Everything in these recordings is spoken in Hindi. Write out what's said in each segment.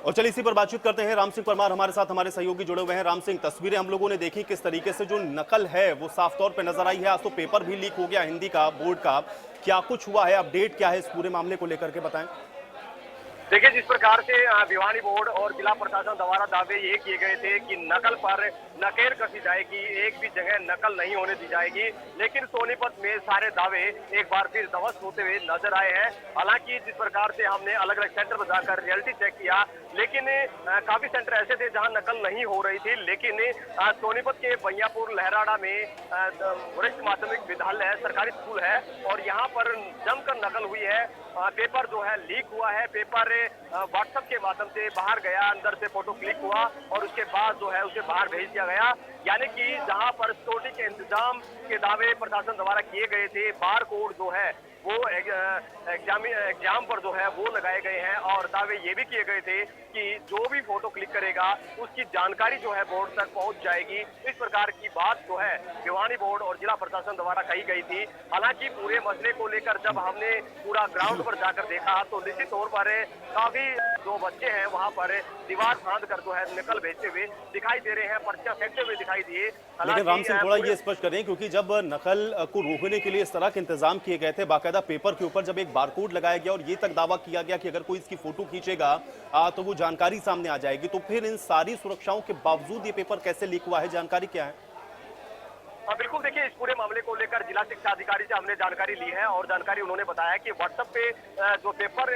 और चलिए इसी पर बातचीत करते हैं। राम सिंह परमार हमारे साथ, हमारे सहयोगी जुड़े हुए हैं। राम सिंह, तस्वीरें हम लोगों ने देखी, किस तरीके से जो नकल है वो साफ तौर पे नजर आई है। आज तो पेपर भी लीक हो गया हिंदी का, बोर्ड का। क्या कुछ हुआ है, अपडेट क्या है इस पूरे मामले को लेकर के बताएं। देखिए, जिस प्रकार से भिवानी बोर्ड और जिला प्रशासन द्वारा दावे ये किए गए थे कि नकल पर नकेल कसी जाएगी, एक भी जगह नकल नहीं होने दी जाएगी, लेकिन सोनीपत में सारे दावे एक बार फिर ध्वस्त होते हुए नजर आए हैं। हालांकि जिस प्रकार से हमने अलग अलग सेंटर पर जाकर रियलिटी चेक किया, लेकिन काफी सेंटर ऐसे थे जहां नकल नहीं हो रही थी। लेकिन सोनीपत के बैयापुर लहराड़ा में वरिष्ठ माध्यमिक विद्यालय सरकारी स्कूल है और यहाँ पर जमकर नकल हुई है। पेपर जो है लीक हुआ है। पेपर व्हाट्सएप के माध्यम से बाहर गया, अंदर से फोटो क्लिक हुआ और उसके बाद जो है उसे बाहर भेज दिया गया। यानी कि जहां पर सिक्योरिटी के इंतजाम के दावे प्रशासन द्वारा किए गए थे, बार कोड जो है वो एग्जाम पर जो है वो लगाए गए हैं और दावे ये भी किए गए थे कि जो भी फोटो क्लिक करेगा उसकी जानकारी जो है बोर्ड तक पहुंच जाएगी। इस प्रकार की बात जो है भिवानी बोर्ड और जिला प्रशासन द्वारा कही गई थी। हालांकि पूरे मसले को लेकर जब हमने पूरा ग्राउंड पर जाकर देखा तो निश्चित तौर पर काफी जो बच्चे हैं वहां पर दीवार फांद कर जो है नकल भेजते हुए दिखाई दे रहे हैं, पर्चियां फेंकते हुए दिखाई दिए। लेकिन राम सिंह, थोड़ा ये स्पष्ट करें, क्योंकि जब नकल को रोकने के लिए इस तरह के इंतजाम किए गए थे, बाकायदा पेपर के ऊपर जब एक बारकोड लगाया गया और ये तक दावा किया गया कि अगर कोई इसकी फोटो खींचेगा तो वो जानकारी सामने आ जाएगी, तो फिर इन सारी सुरक्षाओं के बावजूद ये पेपर कैसे लीक हुआ है, जानकारी क्या है? बिल्कुल, देखिए, इस पूरे मामले को लेकर जिला शिक्षा अधिकारी से हमने जानकारी ली है और जानकारी उन्होंने बताया कि व्हाट्सएप पे जो पेपर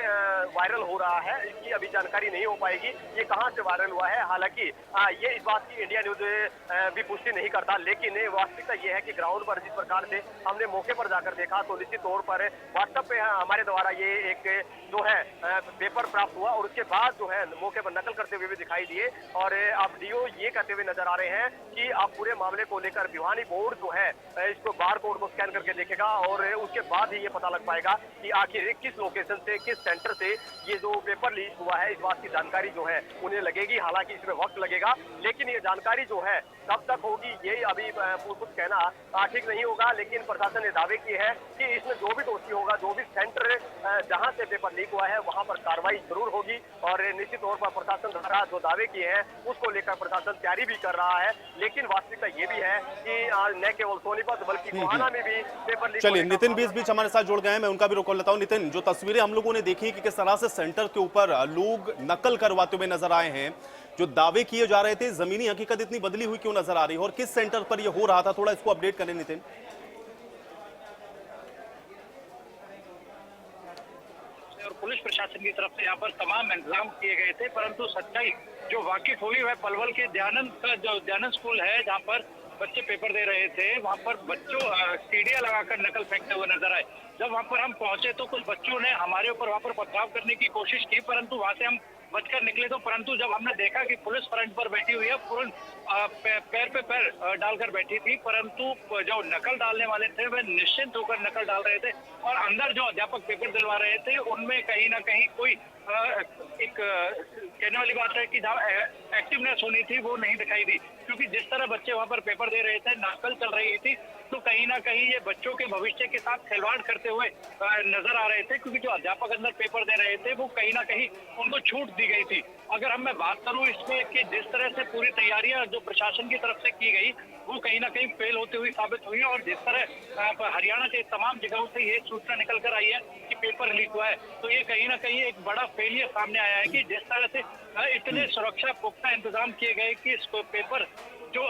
वायरल हो रहा है इसकी अभी जानकारी नहीं हो पाएगी, ये कहां से वायरल हुआ है। हालांकि ये इस बात की इंडिया न्यूज भी पुष्टि नहीं करता, लेकिन वास्तविकता ये है कि ग्राउंड पर जिस प्रकार से हमने मौके पर जाकर देखा तो निश्चित तौर पर व्हाट्सएप पे हमारे द्वारा ये एक जो है पेपर प्राप्त हुआ और उसके बाद जो है मौके पर नकल करते हुए भी दिखाई दिए। और अब डीओ ये कहते हुए नजर आ रहे हैं कि अब पूरे मामले को लेकर भिवानी बोर्ड जो है इसको बार कोड को स्कैन करके देखेगा और उसके बाद ही ये पता लग पाएगा कि आखिर किस लोकेशन से, किस सेंटर से ये जो पेपर लीक हुआ है, इस बात की जानकारी जो है उन्हें लगेगी। हालांकि इसमें वक्त लगेगा, लेकिन ये जानकारी जो है कब तक होगी ये अभी कुछ कहना ठीक नहीं होगा। लेकिन प्रशासन ने दावे किए हैं कि इसमें जो भी दोषी होगा, जो भी सेंटर जहां से पेपर लीक हुआ है वहां पर कार्रवाई जरूर होगी और निश्चित तौर पर प्रशासन द्वारा जो दावे किए हैं उसको लेकर प्रशासन तैयारी भी कर रहा है। लेकिन वास्तविकता ये भी है कि न केवल सोनीपत बल्कि गोहाना में भी पेपर लीक। चलिए, नितिन भी इस बीच हमारे साथ जुड़ गए हैं, मैं उनका भी रोक लेता हूं। नितिन, जो तस्वीरें हम लोगों ने देखी कि किस तरह से सेंटर के ऊपर लोग नकल करवाते हुए नजर आए हैं, जो दावे किए जा रहे थे, जमीनी हकीकत इतनी बदली हुई क्यों नजर आ रही है और किस सेंटर पर यह हो रहा था, थोड़ा इसको अपडेट करें नितिन। और पुलिस प्रशासन की तरफ से यहाँ पर तमाम इंतजाम किए गए थे, परंतु सच्चाई जो वाकिफ हुई वह पलवल के दयानंद स्कूल है जहाँ पर बच्चे पेपर दे रहे थे। वहाँ पर बच्चों सीढ़ियां लगाकर नकल फेंकते हुए नजर आए। जब वहाँ पर हम पहुंचे तो कुछ बच्चों ने हमारे ऊपर वहाँ पर पथराव करने की कोशिश की, परंतु वहाँ से हम बचकर निकले। तो परंतु जब हमने देखा कि पुलिस फ्रंट पर बैठी हुई है, पैर पे पैर डालकर बैठी थी, परंतु जो नकल डालने वाले थे वे निश्चिंत होकर नकल डाल रहे थे और अंदर जो अध्यापक पेपर दिलवा रहे थे उनमें कहीं ना कहीं कोई एक कहने वाली बात है कि जहाँ एक्टिवनेस होनी थी वो नहीं दिखाई दी, क्योंकि जिस तरह बच्चे वहां पर पेपर दे रहे थे, नकल चल रही थी, तो कहीं ना कहीं ये बच्चों के भविष्य के साथ खिलवाड़ करते हुए नजर आ रहे थे। क्योंकि जो अध्यापक अंदर पेपर दे रहे थे वो कहीं ना कहीं उनको छूट दी गई थी। अगर मैं बात करूं इसमें कि जिस तरह से पूरी तैयारियां जो प्रशासन की तरफ से की गई वो कहीं ना कहीं फेल होती हुई साबित हुई और जिस तरह हरियाणा के तमाम जगहों से ये सूचना निकल कर आई है कि पेपर लीक हुआ है, तो ये कहीं ना कहीं एक बड़ा फेलियर सामने आया है कि जिस तरह से इतने सुरक्षा पुख्ता इंतजाम किए गए कि इसको पेपर जो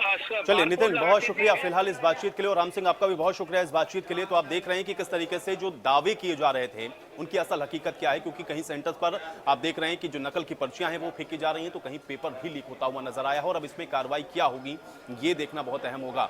चलिए नितिन, बहुत शुक्रिया फिलहाल इस बातचीत के लिए और राम सिंह आपका भी बहुत शुक्रिया इस बातचीत के लिए। तो आप देख रहे हैं कि किस तरीके से जो दावे किए जा रहे थे उनकी असल हकीकत क्या है, क्योंकि कहीं सेंटर्स पर आप देख रहे हैं कि जो नकल की पर्चियां हैं वो फेंकी जा रही हैं, तो कहीं पेपर भी लीक होता हुआ नजर आया है और अब इसमें कार्रवाई क्या होगी ये देखना बहुत अहम होगा।